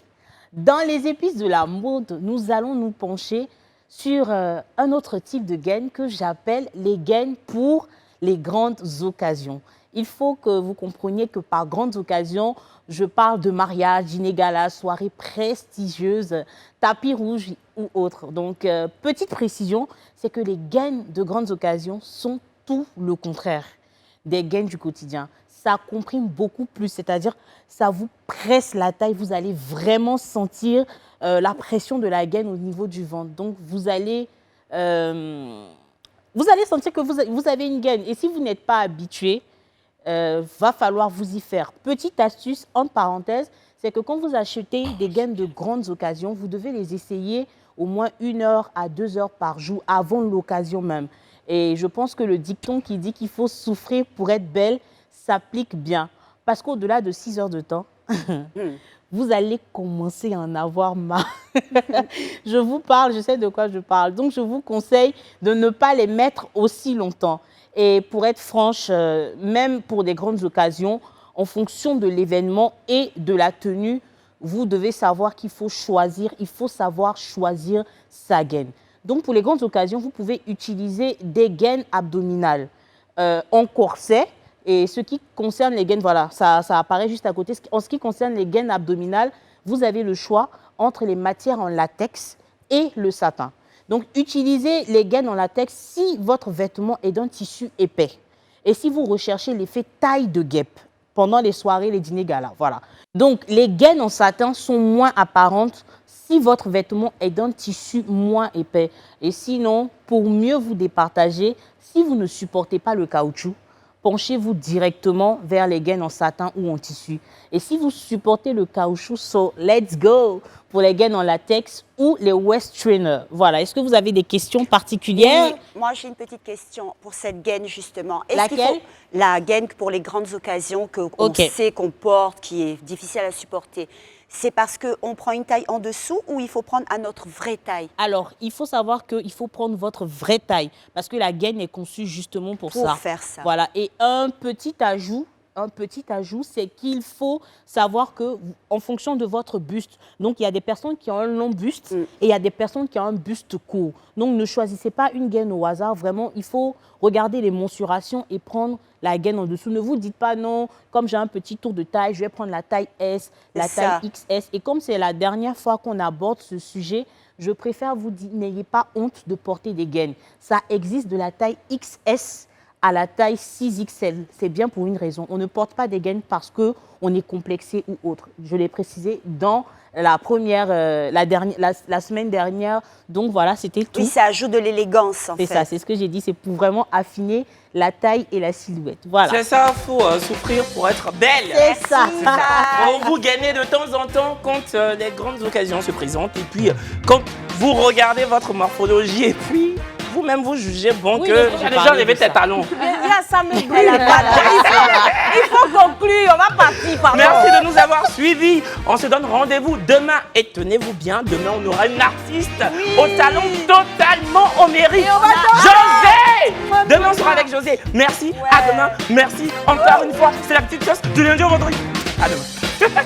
dans les épices de la mode, nous allons nous pencher sur un autre type de gaines que j'appelle les gaines pour les grandes occasions. Il faut que vous compreniez que par grandes occasions, je parle de mariage, dîner gala, soirées prestigieuses, tapis rouge ou autres. Donc, petite précision, c'est que les gaines de grandes occasions sont tout le contraire des gaines du quotidien. Ça comprime beaucoup plus, c'est-à-dire ça vous presse la taille, vous allez vraiment sentir la pression de la gaine au niveau du ventre. Donc, vous allez sentir que vous avez une gaine. Et si vous n'êtes pas habitué, va falloir vous y faire. Petite astuce, entre parenthèses, c'est que quand vous achetez des gaines de grandes occasions, vous devez les essayer au moins 1 heure à 2 heures par jour avant l'occasion même. Et je pense que le dicton qui dit qu'il faut souffrir pour être belle s'applique bien. Parce qu'au-delà de 6 heures de temps, vous allez commencer à en avoir marre. Je vous parle, je sais de quoi je parle. Donc, je vous conseille de ne pas les mettre aussi longtemps. Et pour être franche, même pour des grandes occasions, en fonction de l'événement et de la tenue, vous devez savoir qu'il faut choisir, il faut savoir choisir sa gaine. Donc, pour les grandes occasions, vous pouvez utiliser des gaines abdominales en corset. Et ce qui concerne les gaines, voilà, ça apparaît juste à côté. En ce qui concerne les gaines abdominales, vous avez le choix entre les matières en latex et le satin. Donc, utilisez les gaines en latex si votre vêtement est d'un tissu épais. Et si vous recherchez l'effet taille de guêpe pendant les soirées, les dîners galas, voilà. Donc, les gaines en satin sont moins apparentes si votre vêtement est d'un tissu moins épais. Et sinon, pour mieux vous départager, si vous ne supportez pas le caoutchouc, penchez-vous directement vers les gaines en satin ou en tissu. Et si vous supportez le caoutchouc, so let's go pour les gaines en latex ou les waist trainers. Voilà. Est-ce que vous avez des questions particulières? Oui, moi j'ai une petite question pour cette gaine justement. Laquelle? La gaine pour les grandes occasions qu'on sait qu'on porte, qui est difficile à supporter. C'est parce qu'on prend une taille en dessous ou il faut prendre à notre vraie taille? Alors, il faut savoir qu'il faut prendre votre vraie taille parce que la gaine est conçue justement pour ça. Pour faire ça. Voilà. Et un petit ajout, c'est qu'il faut savoir que en fonction de votre buste, donc il y a des personnes qui ont un long buste et il y a des personnes qui ont un buste court. Donc, ne choisissez pas une gaine au hasard. Vraiment, il faut regarder les mensurations et prendre la gaine en dessous. Ne vous dites pas non, comme j'ai un petit tour de taille, je vais prendre la taille S, la taille XS. Et comme c'est la dernière fois qu'on aborde ce sujet, je préfère vous dire, n'ayez pas honte de porter des gaines. Ça existe de la taille XS à la taille 6XL. C'est bien pour une raison. On ne porte pas des gaines parce qu'on est complexé ou autre. Je l'ai précisé dans la semaine dernière. Donc voilà, c'était tout. Oui, ça ajoute de l'élégance en fait. C'est ça, c'est ce que j'ai dit. C'est pour vraiment affiner la taille et la silhouette. Voilà. C'est ça, il faut souffrir pour être belle. C'est ça. Vous gagnez de temps en temps quand les grandes occasions se présentent. Et puis, quand vous regardez votre morphologie et puis vous-même vous jugez bon que les gens avaient tes talons. Ça me brûle. Il faut conclure, on va partir. Pardon. Merci de nous avoir suivis. On se donne rendez-vous demain. Et tenez-vous bien, demain on aura une artiste au talent totalement au mérite. José. Demain on sera avec José. Merci, à demain. Merci encore une fois. C'est la petite chose du lundi au vendredi. À demain.